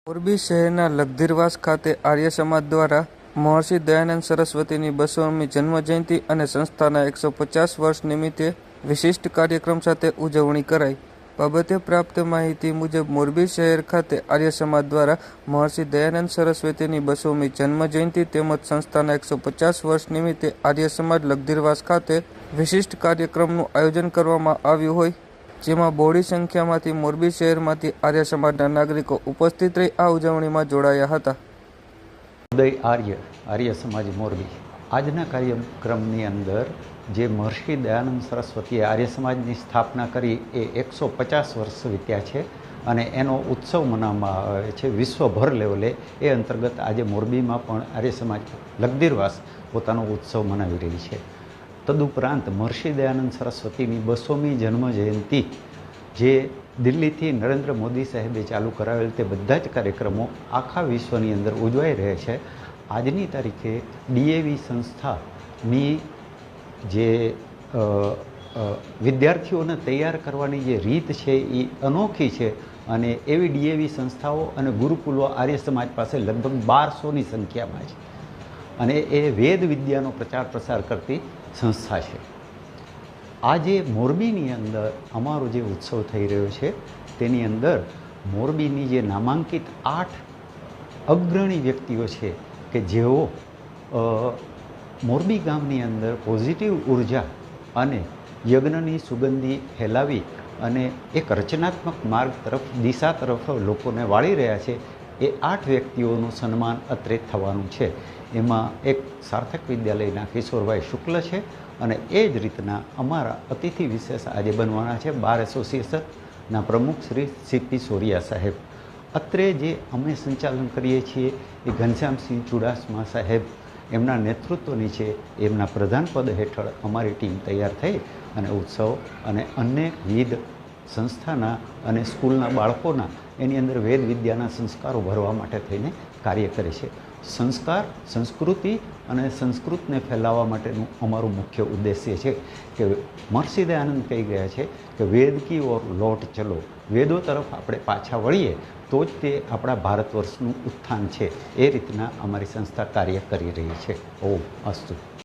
મોરબી શહેરના લખધીરવાસ ખાતે આર્ય સમાજ દ્વારા મહર્ષિ દયાનંદ સરસ્વતીની 200મી જન્મજયંતિ અને સંસ્થાના 150 વર્ષ નિમિત્તે વિશિષ્ટ કાર્યક્રમ સાથે ઉજવણી કરાઈ। બાબતે પ્રાપ્ત માહિતી મુજબ મોરબી શહેર ખાતે આર્ય સમાજ દ્વારા મહર્ષિ દયાનંદ સરસ્વતીની 200મી જન્મજયંતિ તેમજ સંસ્થાના 150 વર્ષ નિમિત્તે આર્ય સમાજ લખધીરવાસ ખાતે વિશિષ્ટ કાર્યક્રમનું આયોજન કરવામાં આવ્યું હોય, જેમાં બહોળી સંખ્યામાંથી મોરબી શહેરમાંથી આર્ય સમાજના નાગરિકો ઉપસ્થિત રહી આ ઉજવણીમાં જોડાયા હતા। ઉદય આર્ય સમાજ મોરબી આજના કાર્યક્રમની અંદર જે મહર્ષિ દયાનંદ સરસ્વતીએ આર્ય સમાજની સ્થાપના કરી એ 150 વર્ષ વીત્યા છે અને એનો ઉત્સવ મનાવવામાં આવે છે વિશ્વભર લેવલે। એ અંતર્ગત આજે મોરબીમાં પણ આર્ય સમાજ લખધીરવાસ પોતાનો ઉત્સવ મનાવી રહી છે। તદુપરાંત મહર્ષિ દયાનંદ સરસ્વતીની 200મી જન્મજયંતિ જે દિલ્હીથી નરેન્દ્ર મોદી સાહેબે ચાલુ કરાવેલ તે બધા જ કાર્યક્રમો આખા વિશ્વની અંદર ઉજવાઈ રહ્યા છે। આજની તારીખે ડીએવી સંસ્થાની જે વિદ્યાર્થીઓને તૈયાર કરવાની જે રીત છે એ અનોખી છે અને એવી ડીએવી સંસ્થાઓ અને ગુરુકુલો આર્ય સમાજ પાસે લગભગ 1200ની સંખ્યામાં છે અને એ વેદ વિદ્યાનો પ્રચાર પ્રસાર કરતી સંસ્થા છે। આજે મોરબીની અંદર અમારો જે ઉત્સવ થઈ રહ્યો છે તેની અંદર મોરબીની જે નામાંકિત 8 અગ્રણી વ્યક્તિઓ છે કે જેઓ મોરબી ગામની અંદર પોઝિટિવ ઉર્જા અને યજ્ઞની સુગંધી ફેલાવી અને એક રચનાત્મક માર્ગ તરફ દિશા તરફ લોકોને વાળી રહ્યા છે। એ 8 વ્યક્તિઓનું સન્માન અત્રે થવાનું છે। એમાં એક સાર્થક વિદ્યાલયના કિશોરભાઈ શુક્લ છે અને એ જ રીતના અમારા અતિથિ વિશેષ આજે બનવાના છે બાર એસોસિએશનના પ્રમુખ શ્રી સીપી સોરિયા સાહેબ। અત્રે જે અમે સંચાલન કરીએ છીએ એ ઘનશ્યામસિંહ ચુડાસમા સાહેબ એમના નેતૃત્વ નીચે એમના પ્રધાન પદ હેઠળ અમારી ટીમ તૈયાર થઈ અને ઉત્સવ અને અનેકવિધ સંસ્થાના અને સ્કૂલના બાળકોના એની અંદર વેદ વિદ્યાના સંસ્કારો ભરવા માટે થઈને કાર્ય કરે છે। સંસ્કાર, સંસ્કૃતિ અને સંસ્કૃતને ફેલાવવા માટેનું અમારું મુખ્ય ઉદ્દેશ્ય છે કે મહર્ષિ દયાનંદ કહી ગયા છે કે વેદ કી ઓર લૌટ ચલો, વેદો તરફ આપણે પાછા વળીએ તો જ તે આપણા ભારત વર્ષનું ઉત્થાન છે। એ રીતના અમારી સંસ્થા કાર્ય કરી રહી છે। ઓમ અસ્તુ।